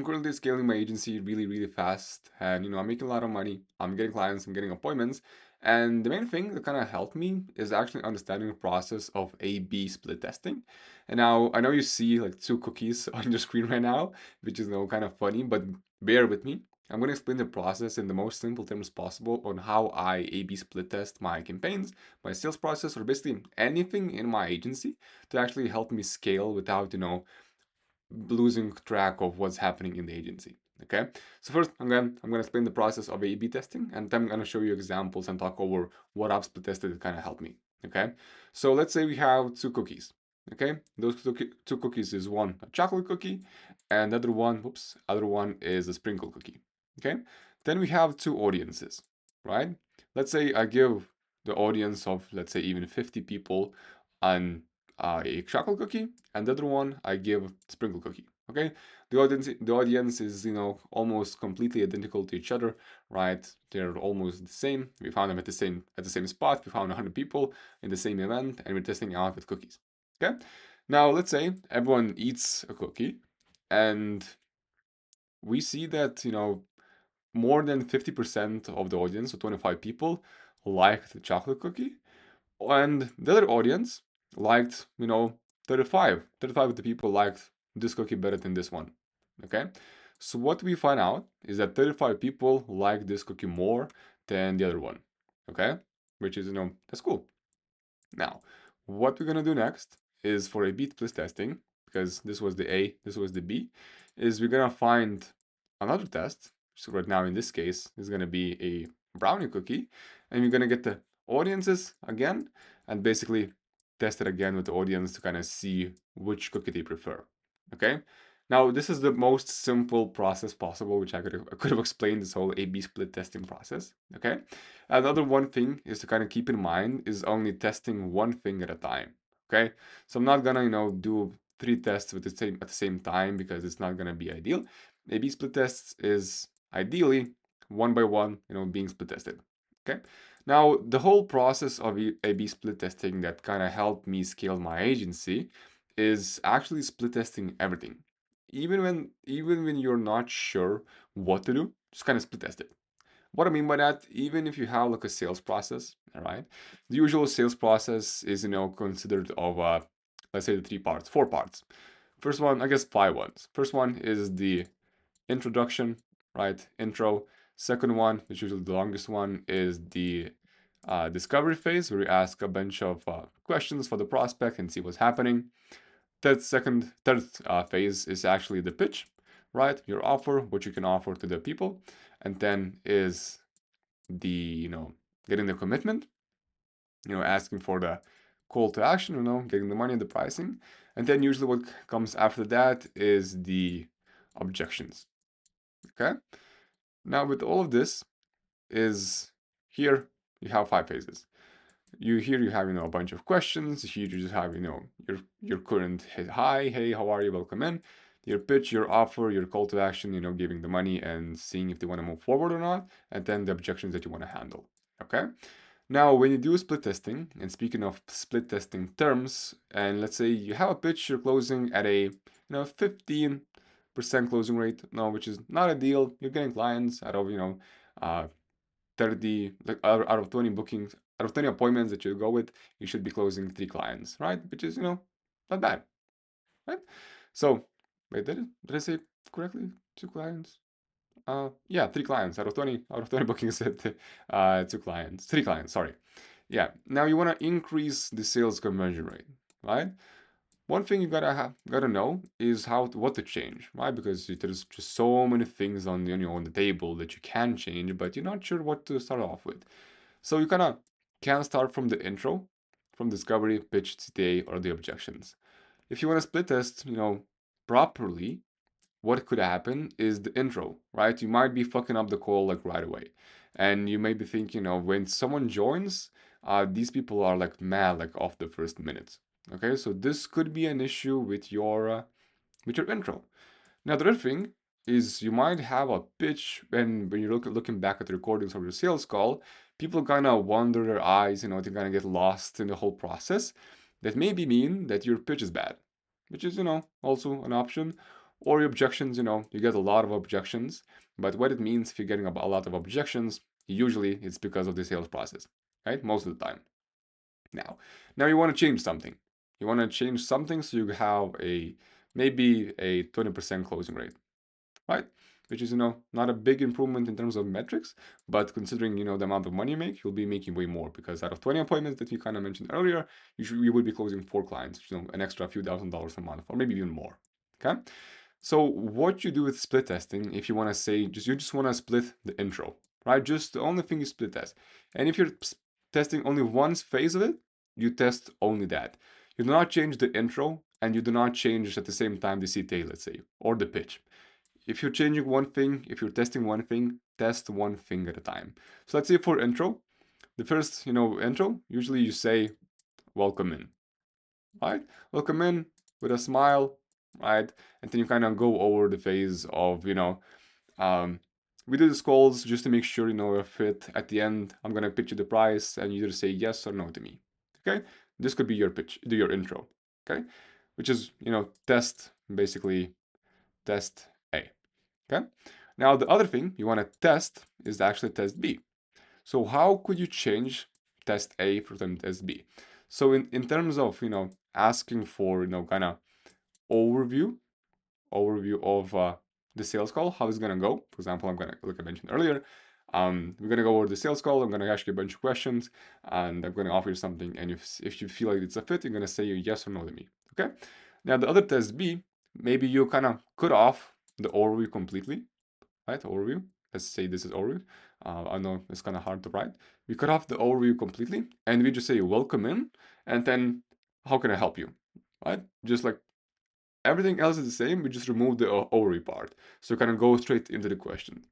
I'm currently scaling my agency really, really fast, and I'm making a lot of money. I'm getting clients, I'm getting appointments, and the main thing that kind of helped me is actually understanding the process of A/B split testing. And now I know you see like two cookies on your screen right now, which is kind of funny, but bear with me. I'm going to explain the process in the most simple terms possible on how I A/B split test my campaigns, my sales process, or basically anything in my agency to actually help me scale without losing track of what's happening in the agency. Okay, so first I'm gonna explain the process of A/B testing, and then I'm gonna show you examples and talk over what I've split tested that kind of helped me. Okay, so let's say we have two cookies. Okay, those two cookies is one a chocolate cookie, and the other one is a sprinkle cookie. Okay, then we have two audiences, right? Let's say I give the audience of, let's say, even 50 people an a chocolate cookie, and the other one I give sprinkle cookie. Okay, the audience is almost completely identical to each other, right? They're almost the same. We found them at the same spot. We found 100 people in the same event, and we're testing out with cookies. Okay, now let's say everyone eats a cookie, and we see that more than 50% of the audience, so 25 people, liked the chocolate cookie, and the other audience liked 35 of the people liked this cookie better than this one. Okay, so what we find out is that 35 people like this cookie more than the other one. Okay, which is that's cool. Now what we're gonna do next is for a B split testing, because this was the A, this was the B, is we're gonna find another test. So right now in this case is gonna be a brownie cookie, and we're gonna get the audiences again and basically test it again with the audience to kind of see which cookie they prefer. Okay, now this is the most simple process possible, which I could have explained this whole A/B split testing process. Okay, another one thing is to kind of keep in mind is only testing one thing at a time. Okay, so I'm not gonna do three tests with at the same time, because it's not gonna be ideal. A/B split tests is ideally one by one, being split tested. Okay. Now, the whole process of A/B split testing that kind of helped me scale my agency is actually split testing everything. Even when you're not sure what to do, just kind of split test it. What I mean by that, even if you have like a sales process, all right, the usual sales process is considered of let's say the four parts. First one, I guess five ones. First one is the introduction, right? Intro. Second one, which is usually the longest one, is the discovery phase, where you ask a bunch of questions for the prospect and see what's happening. Third phase is actually the pitch, right? Your offer, what you can offer to the people, and then is the getting the commitment, asking for the call to action, getting the money and the pricing, and then usually what comes after that is the objections. Okay. Now with all of this is here you have five phases. You have a bunch of questions. Here you just have your current hi, hey, how are you, welcome in, your pitch, your offer, your call to action, giving the money and seeing if they want to move forward or not, and then the objections that you want to handle. Okay. Now when you do split testing, and speaking of split testing terms, and let's say you have a pitch, you're closing at a 15% closing rate, no, which is not ideal. You're getting clients out of uh, 30, like out of 20 bookings, out of 20 appointments that you go with, you should be closing 3 clients, right? Which is not bad, right? So wait, did I say correctly? 2 clients? Yeah, 3 clients out of 20 bookings at 2 clients, 3 clients, sorry. Yeah, now you want to increase the sales conversion rate, right? One thing you gotta know is what to change, right? Because there's just so many things on the table that you can change, but you're not sure what to start off with. So you kind of can start from the intro, from discovery, pitch, CTA, or the objections. If you want to split test, properly, what could happen is the intro, right? You might be fucking up the call like right away, and you may be thinking, when someone joins, these people are like mad, like off the first minute. Okay, so this could be an issue with your intro. Now, the other thing is you might have a pitch, and when you're looking back at the recordings of your sales call, people kind of wander their eyes, they kind of get lost in the whole process. That maybe mean that your pitch is bad, which is, also an option. or your objections, you get a lot of objections. But what it means if you're getting a lot of objections, usually it's because of the sales process, right? Most of the time. Now you want to change something. You want to change something so you have maybe a 20% closing rate, right? Which is, not a big improvement in terms of metrics, but considering, the amount of money you make, you'll be making way more because out of 20 appointments that we kind of mentioned earlier, you would be closing 4 clients, an extra few $1,000s a month, or maybe even more. Okay. So what you do with split testing, if you want to say you just want to split the intro, right? Just the only thing you split test. And if you're testing only one phase of it, you test only that. You do not change the intro and you do not change at the same time the CTA, let's say, or the pitch. If you're changing one thing, if you're testing one thing, test one thing at a time. So let's say for intro, the first, intro, usually you say, welcome in, right? Welcome in with a smile, right? And then you kind of go over the phase of, um, we do these calls just to make sure you know a fit. At the end, I'm gonna pitch you the price, and you either say yes or no to me. Okay, this could be your pitch, do your intro. Okay, which is test basically test A. Okay, now the other thing you want to test is actually test B. So how could you change test A from test B? So in terms of asking for kind of overview of the sales call, how it's gonna go. For example, I'm gonna, like I mentioned earlier, we're gonna go over the sales call. I'm gonna ask you a bunch of questions, and I'm gonna offer you something. And if you feel like it's a fit, you're gonna say yes or no to me. Okay. Now the other test B, maybe you kind of cut off the overview completely, right? Overview. Let's say this is overview. I know it's kind of hard to write. We cut off the overview completely, and we just say welcome in, and then how can I help you, right? Just like everything else is the same. We just remove the overview part, so kind of go straight into the question.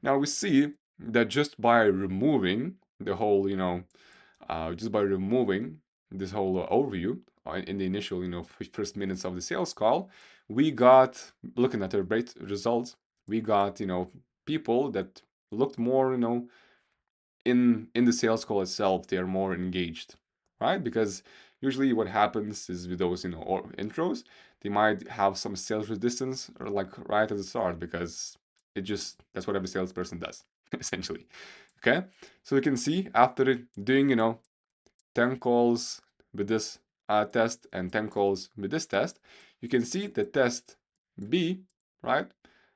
Now we see that just by removing the whole, just by removing this whole overview in the initial, first minutes of the sales call, we got, looking at the rate results, we got, people that looked more, in the sales call itself, they are more engaged, right? Because usually what happens is with those, or intros, they might have some sales resistance or like right at the start because that's what every salesperson does, essentially. Okay, so you can see after doing 10 calls with this test and 10 calls with this test, you can see the test B, right,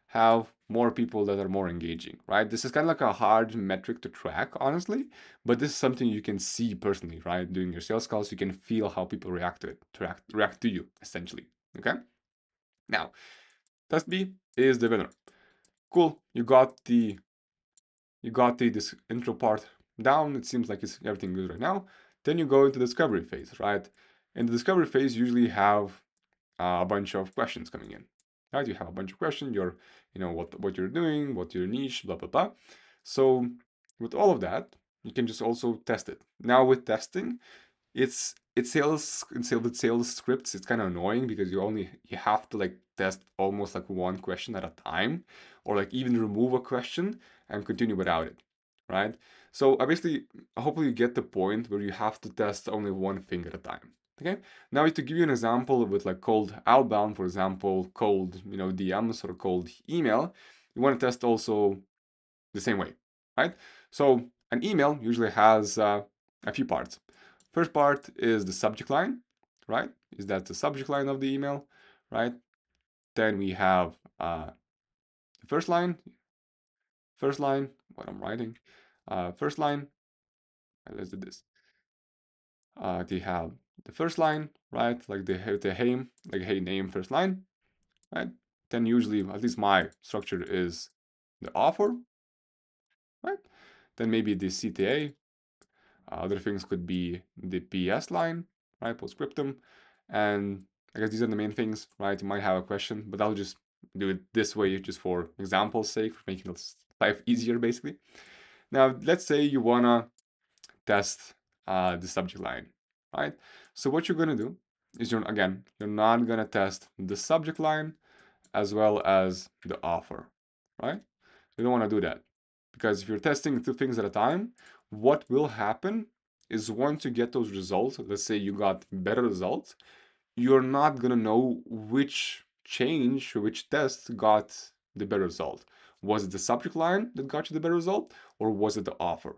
have more people that are more engaging, right? This is kind of like a hard metric to track, honestly, but this is something you can see personally, right? Doing your sales calls, you can feel how people react to it, react to you, essentially. Okay. Now, test B is the winner. Cool. You got the this intro part down. It seems like it's everything good right now. Then you go into the discovery phase, right? In the discovery phase, you usually have a bunch of questions coming in, right? You have a bunch of questions. What you're doing, what your niche, blah blah blah. So with all of that, you can just also test it. Now with testing, with sales scripts, it's kind of annoying because you have to like test almost like one question at a time, or like even remove a question and continue without it, right? So obviously, hopefully you get the point where you have to test only one thing at a time. Okay. Now to give you an example with like cold outbound, for example, cold DMs or cold email, you want to test also the same way, right? So an email usually has a few parts. First part is the subject line, right? Is that the subject line of the email, right? Then we have the first line, what I'm writing, first line, let's do this. They have the first line, right? Like the hey, like hey name first line, right? Then usually, at least my structure is the offer, right? Then maybe the CTA. Other things could be the PS line, right? Postscriptum. And I guess these are the main things, right? You might have a question, but I'll just do it this way just for example's sake, for making life easier, basically. Now, let's say you want to test the subject line, right? So what you're going to do is you're not going to test the subject line as well as the offer, right? You don't want to do that because if you're testing two things at a time, what will happen is once you get those results, let's say you got better results, you're not going to know which change, which test got the better result. Was it the subject line that got you the better result, or was it the offer?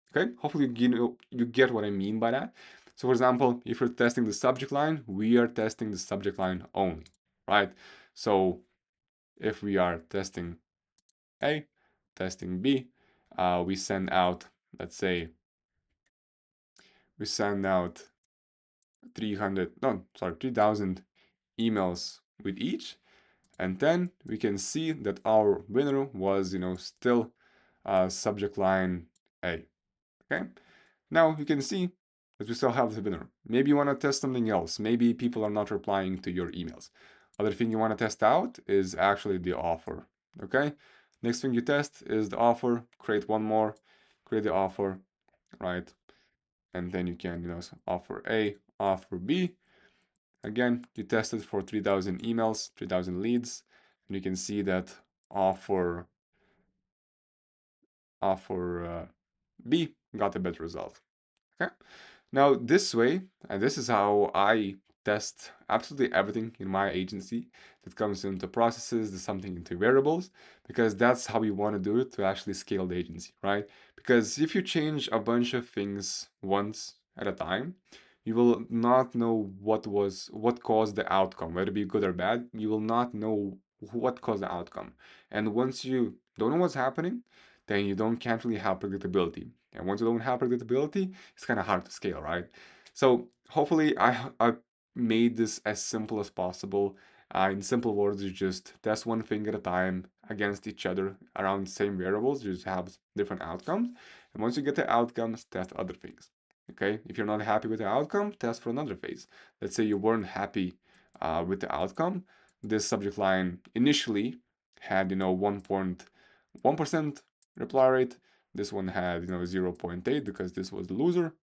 Okay, hopefully you get what I mean by that. So for example, if you're testing the subject line, we are testing the subject line only, right? So if we are testing A, testing B, we send out, let's say, we send out 300, no, sorry, 3,000 emails with each, and then we can see that our winner was, still subject line A. Okay. Now you can see that we still have the winner. Maybe you want to test something else. Maybe people are not replying to your emails. Other thing you want to test out is actually the offer. Okay. Next thing you test is the offer. Create one more. Create the offer, right? And then you can, offer A, offer B. Again, you tested for 3,000 emails, 3,000 leads, and you can see that offer B got a better result. Okay. Now this way, and this is how I test absolutely everything in my agency that comes into processes, there's something into variables, because that's how we want to do it to actually scale the agency, right? Because if you change a bunch of things once at a time, you will not know what caused the outcome, whether it be good or bad. You will not know what caused the outcome. And once you don't know what's happening, then you can't really have predictability. And once you don't have predictability, it's kind of hard to scale, right? So hopefully I made this as simple as possible. In simple words, you just test one thing at a time against each other around the same variables. You just have different outcomes. And once you get the outcomes, test other things. Okay, if you're not happy with the outcome, test for another phase. Let's say you weren't happy with the outcome. This subject line initially had 1.1% reply rate. This one had 0.8 because this was the loser.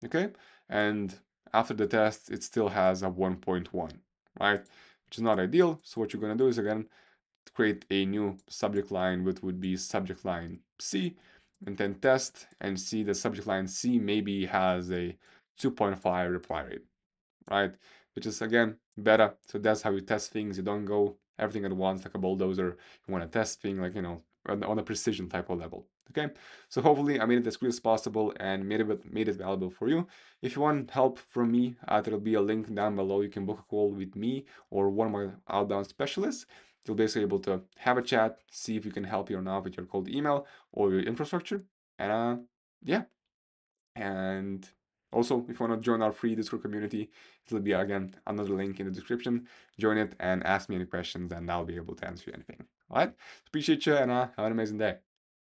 Okay, and after the test, it still has a 1.1, right? Which is not ideal. So what you're gonna do is again create a new subject line, which would be subject line C, and then test and see the subject line C maybe has a 2.5 reply rate, right? Which is again better. So that's how you test things. You don't go everything at once like a bulldozer. You want to test thing like on a precision type of level. Okay, so hopefully I made it as clear as possible and made it valuable for you. If you want help from me, there'll be a link down below. You can book a call with me or one of my outbound specialists. You'll basically able to have a chat, see if you can help you or not with your cold email or your infrastructure. And yeah, and also, if you want to join our free Discord community, it'll be again another link in the description. Join it and ask me any questions, and I'll be able to answer you anything. All right, appreciate you, and have an amazing day.